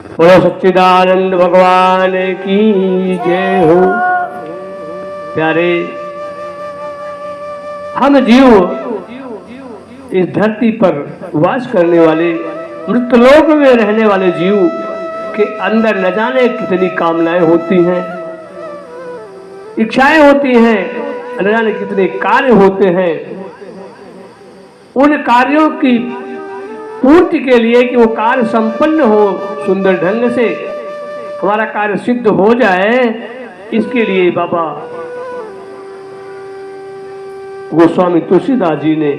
बोलो सच्चिदानंद भगवान की जय हो। प्यारे, हम जीव इस धरती पर वास करने वाले, मृतलोक में रहने वाले जीव के अंदर न जाने कितनी कामनाएं होती हैं, इच्छाएं होती हैं, न जाने कितने कार्य होते हैं। उन कार्यों की पूर्ति के लिए कि वो कार्य संपन्न हो, सुंदर ढंग से हमारा कार्य सिद्ध हो जाए, इसके लिए बाबा गोस्वामी तुलसीदास जी ने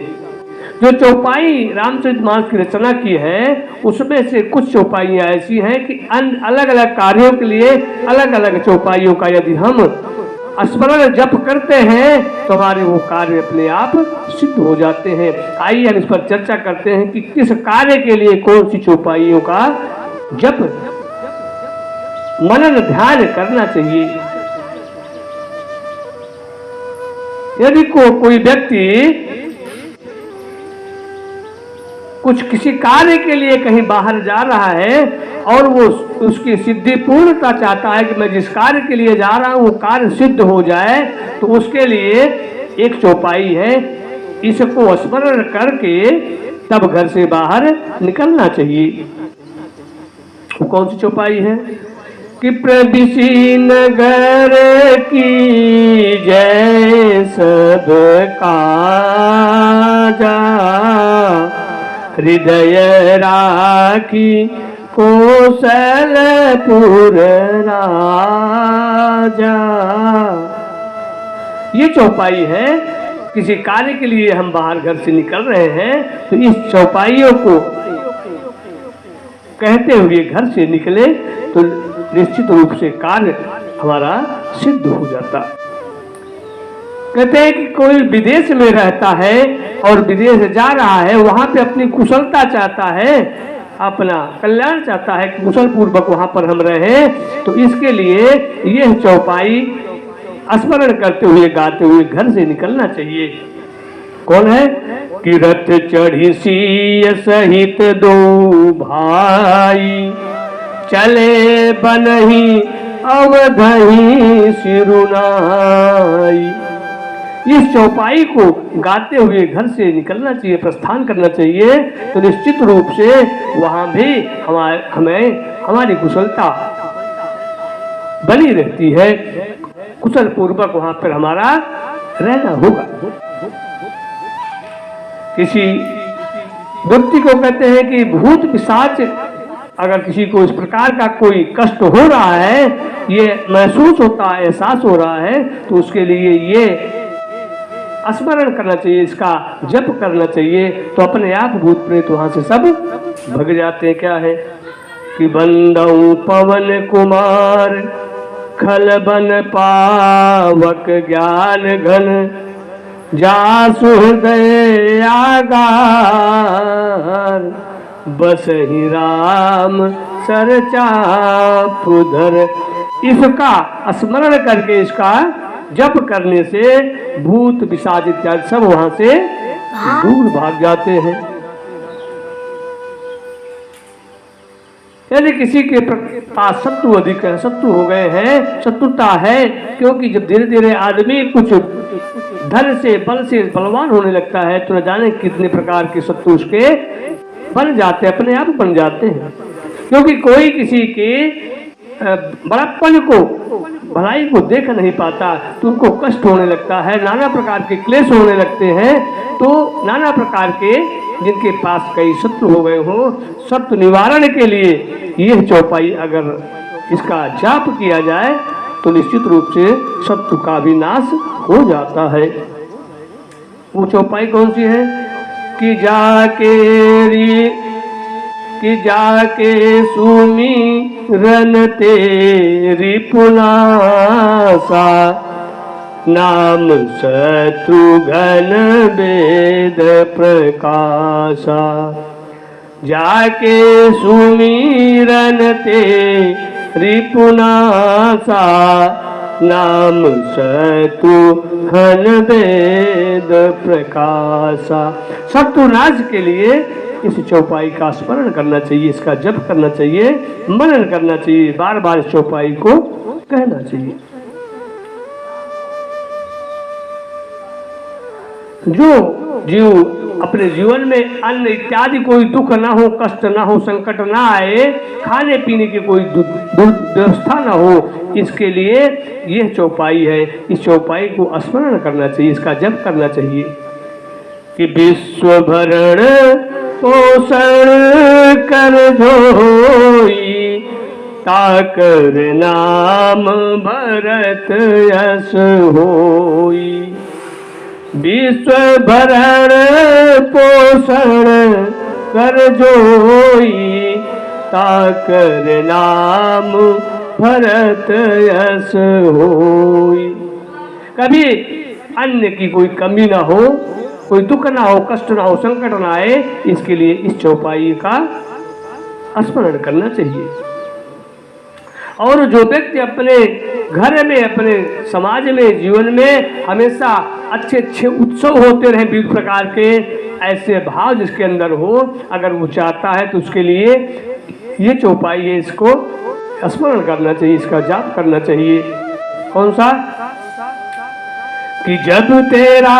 जो चौपाई रामचरितमानस की रचना की है, उसमें से कुछ चौपाइयां ऐसी हैं कि अलग अलग कार्यों के लिए अलग अलग चौपाइयों का यदि हम स्मरण जप करते हैं तो हमारे वो कार्य अपने आप सिद्ध हो जाते हैं। आइए हम इस पर चर्चा करते हैं कि किस कार्य के लिए कौन सी चौपाइयों का जप मनन ध्यान करना चाहिए। यदि कोई व्यक्ति कुछ किसी कार्य के लिए कहीं बाहर जा रहा है और वो उसकी सिद्धि पूर्णता चाहता है कि मैं जिस कार्य के लिए जा रहा हूं वो कार्य सिद्ध हो जाए, तो उसके लिए एक चौपाई है, इसको स्मरण करके तब घर से बाहर निकलना चाहिए। वो कौन सी चौपाई है कि प्रविशी नगर की जय सब काजा, हृदय राखी कौशलपुर राजा। ये चौपाई है, किसी कार्य के लिए हम बाहर घर से निकल रहे हैं तो इस चौपाइयों को कहते हुए घर से निकले तो निश्चित रूप से कार्य हमारा सिद्ध हो जाता। कहते हैं कि कोई विदेश में रहता है और विदेश जा रहा है, वहां पे अपनी कुशलता चाहता है, अपना कल्याण चाहता है कि कुशल पूर्वक वहां पर हम रहें, तो इसके लिए यह चौपाई स्मरण करते हुए गाते हुए घर से निकलना चाहिए। कौन है कि रथ चढ़ी सिय सहित दो भाई, चले बनही अवधही सिरुनाई। इस चौपाई को गाते हुए घर से निकलना चाहिए, प्रस्थान करना चाहिए, तो निश्चित रूप से वहां भी हमें हमारी कुशलता बनी रहती है, कुशल पूर्वक वहां पर हमारा रहना होगा। किसी व्यक्ति को कहते हैं कि भूत पिशाच, अगर किसी को इस प्रकार का कोई कष्ट हो रहा है, ये महसूस होता है, एहसास हो रहा है, तो उसके लिए ये स्मरण करना चाहिए, इसका जप करना चाहिए, तो अपने आप भूत प्रेत वहां से सब भग जाते हैं। क्या है कि बंदऊ पवन कुमार, खल बन पावक ज्ञान घन, जासु हृदय आगार, बस ही राम सरचा पुधर। इसका स्मरण करके, इसका जप करने से भूत पिशाच इत्यादि सब वहां से दूर भाग जाते हैं। यदि किसी के पास शत्रु अधिक है, शत्रु हो गए हैं, शत्रुता है, क्योंकि जब धीरे धीरे आदमी कुछ धन से बल से बलवान होने लगता है तो न जाने कितने प्रकार के शत्रु उसके बन जाते हैं, अपने आप बन जाते हैं। क्योंकि कोई किसी के बड़प्पन को, भलाई को देख नहीं पाता तो उनको कष्ट होने लगता है, नाना प्रकार के क्लेश होने लगते हैं। तो नाना प्रकार के जिनके पास कई शत्रु हो गए हो, शत्रु निवारण के लिए यह चौपाई अगर इसका जाप किया जाए तो निश्चित रूप से शत्रु का भी नाश हो जाता है। वो चौपाई कौन सी है कि जाके सुमिरन तेरी पुनासा, नाम शत्रुघ्न वेद प्रकाशा। जाके सुमिरन तेरी पुनासा, नाम शत्रुघ्न वेद प्रकाशा। शत्रुनाश के लिए इस चौपाई का स्मरण करना चाहिए, इसका जप करना चाहिए, मनन करना चाहिए, बार बार इस चौपाई को कहना चाहिए। जो जीव अपने जीवन में अन्न इत्यादि कोई दुख ना हो, कष्ट ना हो, संकट ना आए, खाने पीने की कोई दुर्व्यवस्था ना हो, इसके लिए यह चौपाई है। इस चौपाई को स्मरण करना चाहिए, इसका जप करना चाहिए कि विश्व भरण पोषण कर धोई, ताकर नाम भरत यश होई। विश्व भरण पोषण कर जोई, ताकर नाम भरत यश होई। कभी अन्न की कोई कमी ना हो, कोई दुख ना हो, कष्ट ना हो, संकट ना आए, इसके लिए इस चौपाई का स्मरण करना चाहिए। और जो व्यक्ति अपने घर में, अपने समाज में, जीवन में हमेशा अच्छे अच्छे उत्सव होते रहे विविध प्रकार के, ऐसे भाव जिसके अंदर हो, अगर वो चाहता है तो उसके लिए ये चौपाई है, इसको स्मरण करना चाहिए, इसका जाप करना चाहिए। कौन सा? कि जब तेरा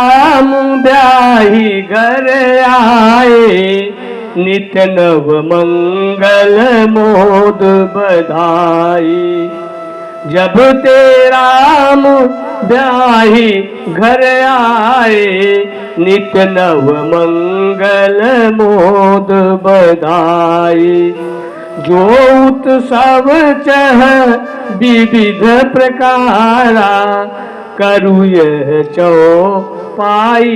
ब्याही घर आए, नित्य नव मंगल मोद बधाई। जब तेरा ब्याही घर आए, नित्य नव मंगल मोद बधाई। जो उत्सव चह विविध प्रकारा, करु यह चौपाई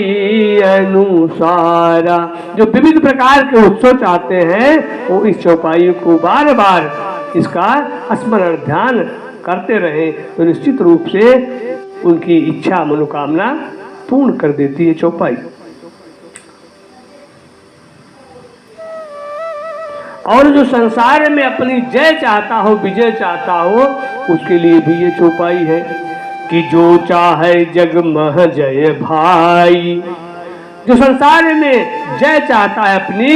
अनुसारा। जो विविध प्रकार के उत्सव चाहते हैं वो इस चौपाई को बार बार इसका स्मरण ध्यान करते रहे, तो निश्चित रूप से उनकी इच्छा मनोकामना पूर्ण कर देती है चौपाई। और जो संसार में अपनी जय चाहता हो, विजय चाहता हो, उसके लिए भी ये चौपाई है कि जो चाहे जग मह जय भाई। जो संसार में जय चाहता है अपनी,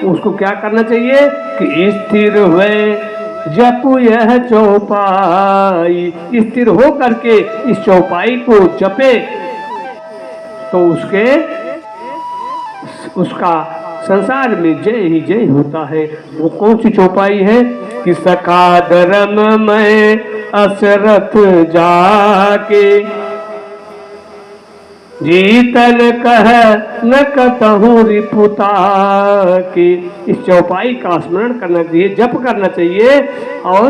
उसको क्या करना चाहिए कि स्थिर हुए जपु यह चौपाई। स्थिर हो करके इस चौपाई को जपे तो उसका संसार में जय ही जय होता है। वो कौन सी चौपाई है कि सखा धर्म में असरथ जाके, जीतन कह न कतहु रिपुता के। इस चौपाई का स्मरण करना चाहिए, जप करना चाहिए, और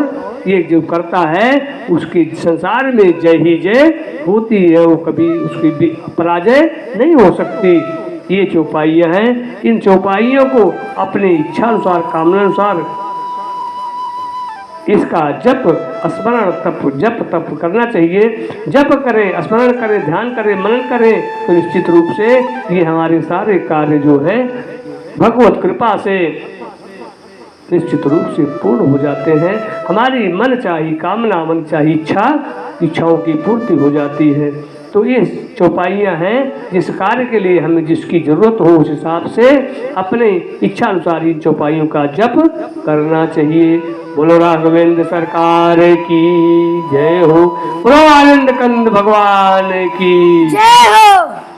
ये जो करता है उसके संसार में जय ही जय होती है, वो कभी उसकी पराजय नहीं हो सकती। ये चौपाइयाँ हैं। इन चौपाइयों को अपने इच्छा अनुसार, कामना अनुसार इसका जप स्मरण जप तप करना चाहिए। जप करें, स्मरण करें, ध्यान करें, मनन करें, तो निश्चित रूप से ये हमारे सारे कार्य जो है भगवत कृपा से निश्चित रूप से पूर्ण हो जाते हैं। हमारी मन चाही कामना, मन चाही इच्छाओं की पूर्ति हो जाती है। तो ये चौपाइयाँ हैं जिस कार्य के लिए हमें जिसकी जरूरत हो उस हिसाब से अपने इच्छा अनुसार इन चौपाइयों का जप करना चाहिए। बोलो राघवेंद्र सरकार की जय हो। बोलो आनंद कंद भगवान की जय हो।